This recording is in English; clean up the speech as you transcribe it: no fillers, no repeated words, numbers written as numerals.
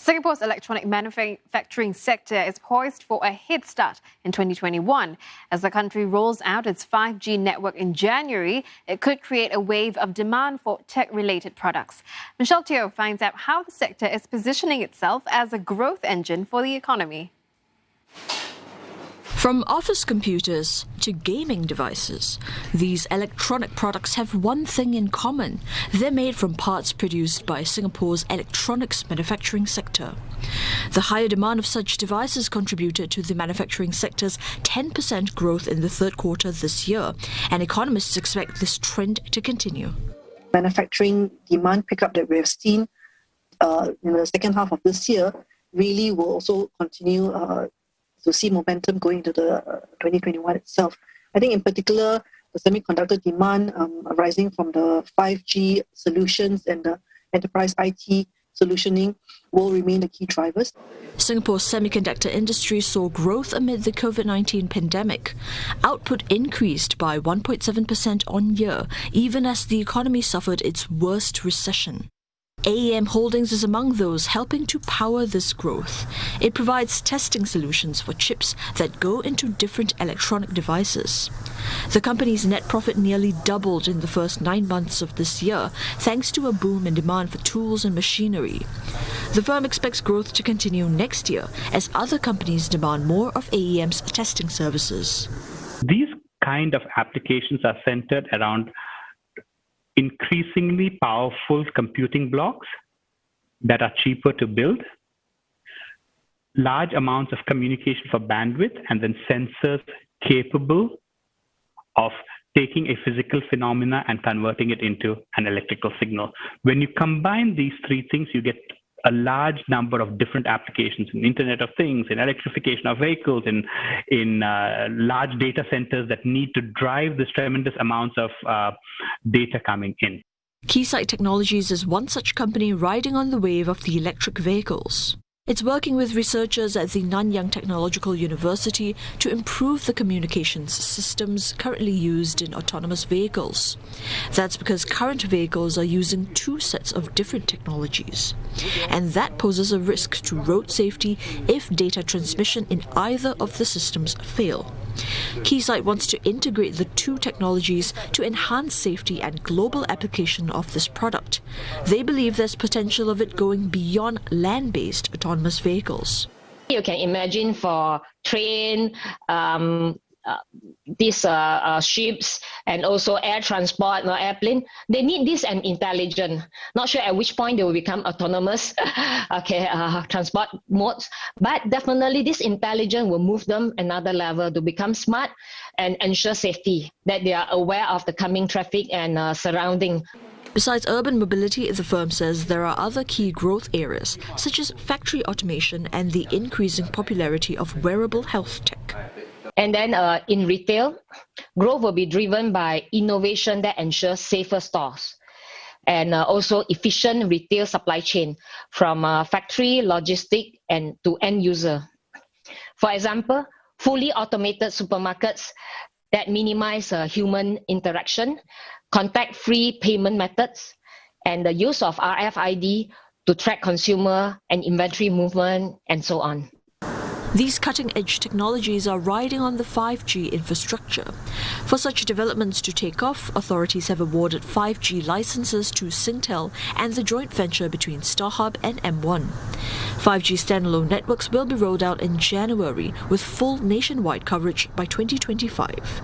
Singapore's electronic manufacturing sector is poised for a head start in 2021. As the country rolls out its 5G network in January, it could create a wave of demand for tech-related products. Michelle Teo finds out how the sector is positioning itself as a growth engine for the economy. From office computers to gaming devices, these electronic products have one thing in common. They're made from parts produced by Singapore's electronics manufacturing sector. The higher demand of such devices contributed to the manufacturing sector's 10% growth in the third quarter this year, and economists expect this trend to continue. Manufacturing demand pickup that we have seen in the second half of this year really will also continue to see momentum going into the 2021 itself. I think in particular, the semiconductor demand arising from the 5G solutions and the enterprise IT solutioning will remain the key drivers. Singapore's semiconductor industry saw growth amid the COVID-19 pandemic. Output increased by 1.7% on year, even as the economy suffered its worst recession. AEM Holdings is among those helping to power this growth. It provides testing solutions for chips that go into different electronic devices. The company's net profit nearly doubled in the first 9 months of this year, thanks to a boom in demand for tools and machinery. The firm expects growth to continue next year as other companies demand more of AEM's testing services. These kind of applications are centered around increasingly powerful computing blocks that are cheaper to build, large amounts of communication for bandwidth, and then sensors capable of taking a physical phenomena and converting it into an electrical signal. When you combine these three things, you get a large number of different applications in Internet of Things, in electrification of vehicles, in large data centers that need to drive this tremendous amounts of data coming in. Keysight Technologies is one such company riding on the wave of the electric vehicles. It's working with researchers at the Nanyang Technological University to improve the communications systems currently used in autonomous vehicles. That's because current vehicles are using two sets of different technologies. And that poses a risk to road safety if data transmission in either of the systems fail. Keysight wants to integrate the two technologies to enhance safety and global application of this product. They believe there's potential of it going beyond land-based autonomous vehicles. You can imagine for train, these ships, and also air transport, airplane, they need this and intelligent. Not sure at which point they will become autonomous transport modes, but definitely this intelligence will move them another level to become smart and ensure safety, that they are aware of the coming traffic and surrounding. Besides urban mobility, the firm says there are other key growth areas, such as factory automation and the increasing popularity of wearable health tech. And then in retail, growth will be driven by innovation that ensures safer stores and also efficient retail supply chain from factory, logistic, and to end user. For example, fully automated supermarkets that minimize human interaction, contact-free payment methods, and the use of RFID to track consumer and inventory movement, and so on. These cutting-edge technologies are riding on the 5G infrastructure. For such developments to take off, authorities have awarded 5G licenses to Singtel and the joint venture between StarHub and M1. 5G standalone networks will be rolled out in January with full nationwide coverage by 2025.